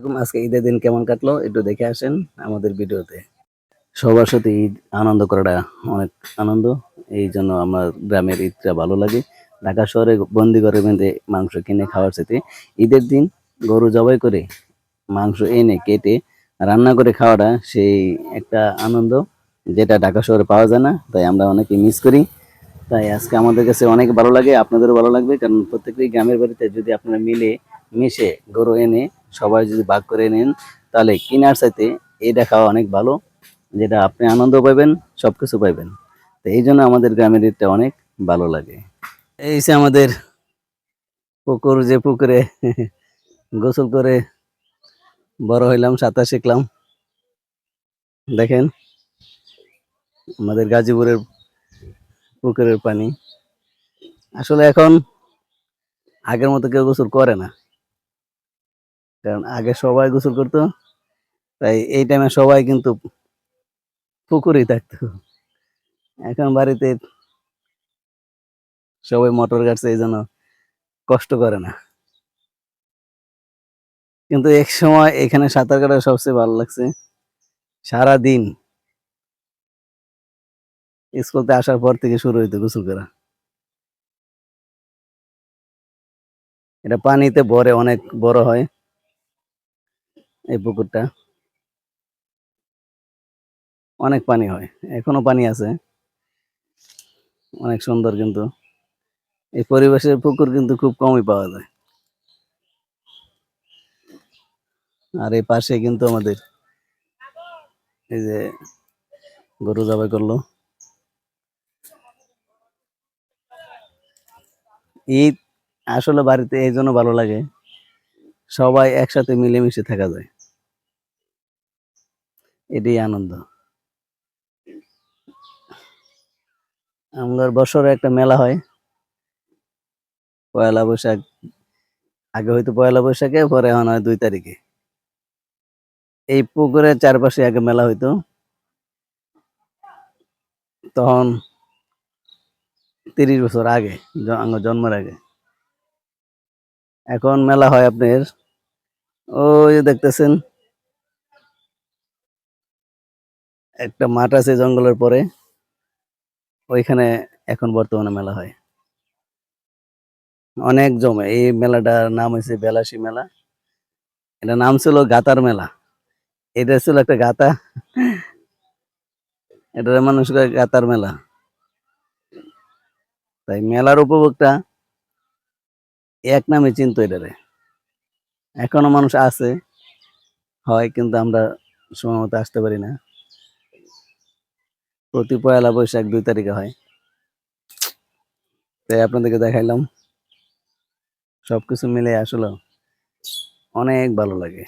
আলাইকুম। আজকে ঈদের দিন কেমন কাটলো একটু দেখে আসেন আমাদের ভিডিওতে। সবার সাথে ঈদ আনন্দ করাটা অনেক আনন্দ। এই জন্য আমার গ্রামের ঈদটা ভালো লাগে। ঢাকা শহরে বন্দি ঘরে বেঁধে মাংস কিনে খাওয়ার সাথে ঈদের দিন গরু জবাই করে মাংস এনে কেটে রান্না করে খাওয়াটা সেই একটা আনন্দ, যেটা ঢাকা শহরে পাওয়া যায় না। তাই আমরা অনেকে মিস করি। তাই আজকে আমাদের কাছে অনেক ভালো লাগে, আপনাদেরও ভালো লাগবে। কারণ প্রত্যেকটি গ্রামের বাড়িতে যদি আপনারা মিলে মিশে গরু এনে সবাই যদি ভাগ করে নেন, তাহলে কিনার চাইতে এটা খাওয়া অনেক ভালো, যেটা আপনি আনন্দ পাবেন, সবকিছু পাইবেন। তো এই জন্য আমাদের গ্রামের ঈদটা অনেক ভালো লাগে। এই যে আমাদের পুকুর, যে পুকুরে গোসল করে বড় হইলাম, সাঁতার শিখলাম। দেখেন আমাদের গাজীপুরের পুকুরের পানি। আসলে এখন আগের মতো কেউ গোসল করে না, কারণ আগে সবাই গোসল করতো। তাই এই টাইমে সবাই কিন্তু পুকুরেই থাকতো। এখন বাড়িতে সবাই মোটর গাড়ছে, এই জন্য কষ্ট করে না। কিন্তু এক সময় এখানে সাঁতার কাটা সবচেয়ে ভালো লাগছে। সারা দিন স্কুলতে আসার পর থেকে শুরু হইতো গোসল করা। এটা পানিতে ভরে অনেক বড় হয় এই পুকুরটা, অনেক পানি হয়, এখনো পানি আছে, অনেক সুন্দর। কিন্তু এই পরিবেশের পুকুর কিন্তু খুব কমই পাওয়া যায়। আর এই পাশে কিন্তু আমাদের এই যে গরু জবাই করলো। ঈদ আসলে বাড়িতে এই জন্য ভালো লাগে, সবাই একসাথে মিলেমিশে থাকা যায়, এটাই আনন্দ। আমাদের বছরে একটা মেলা হয় পয়লা বৈশাখ। আগে হয়তো পয়লা বৈশাখে, পরে এখন হয় 2 তারিখে। এই পুকুরের চারপাশে আগে মেলা হইতো, তখন 30 বছর আগে, আমার জন্মের আগে। এখন মেলা হয় আপনার ওই যে দেখতেছেন একটা মাঠ আছে জঙ্গলের পরে, ওইখানে এখন বর্তমানে মেলা হয়, অনেক জমে। এই মেলাটার নাম হয়েছে বেলাসী মেলা। এটা নাম ছিল গাতার মেলা। এটা ছিল একটা গাতা, এটা মানুষ গাতার মেলা। তাই মেলার উপভোগটা এক নামে চিনতো এটারে। এখনো মানুষ আছে হয়, কিন্তু আমরা সময় মতো আসতে পারি না। প্রতি পয়লা বৈশাখ 2 তারিখে হয়। তাই আপনাদেরকে দেখাইলাম, সবকিছু মিলে আসলে অনেক ভালো লাগে।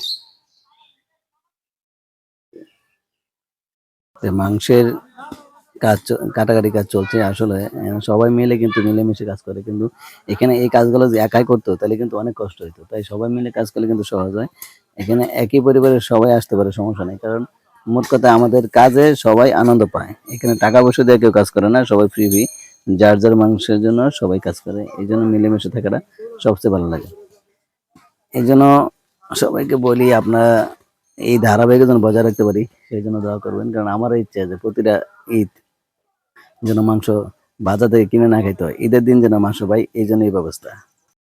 মাংসের কাজ কাটাকাটি কাজ চলছে আসলে। সবাই মিলে কিন্তু মিলেমিশে কাজ করে, কিন্তু এখানে এই কাজগুলো যে একাই করতো তাহলে কিন্তু অনেক কষ্ট হতো। তাই সবাই মিলে কাজ করলে কিন্তু সহজ হয়। এখানে একই পরিবারের সবাই আসতে পারে, সমস্যা নেই। কারণ মোট কথা আমাদের কাজে সবাই আনন্দ পায়। এখানে টাকা পয়সা দিয়ে কেউ কাজ করে না, সবাই ফ্রি, যার যার মানুষের জন্য সবাই কাজ করে। এই জন্য মিলেমিশে থাকাটা সবচেয়ে ভালো লাগে। এই জন্য সবাইকে বলি, আপনারা এই ধারাবাহিকতা যেন বজায় রাখতে পারি, সেই জন্য দোয়া করবেন। কারণ আমারও ইচ্ছা যে প্রতিটা ঈদ যেন মাংস বাজার থেকে কিনে না খাইতে হয়, ঈদের দিন যেন মাংস পাই, এই জন্য এই ব্যবস্থা।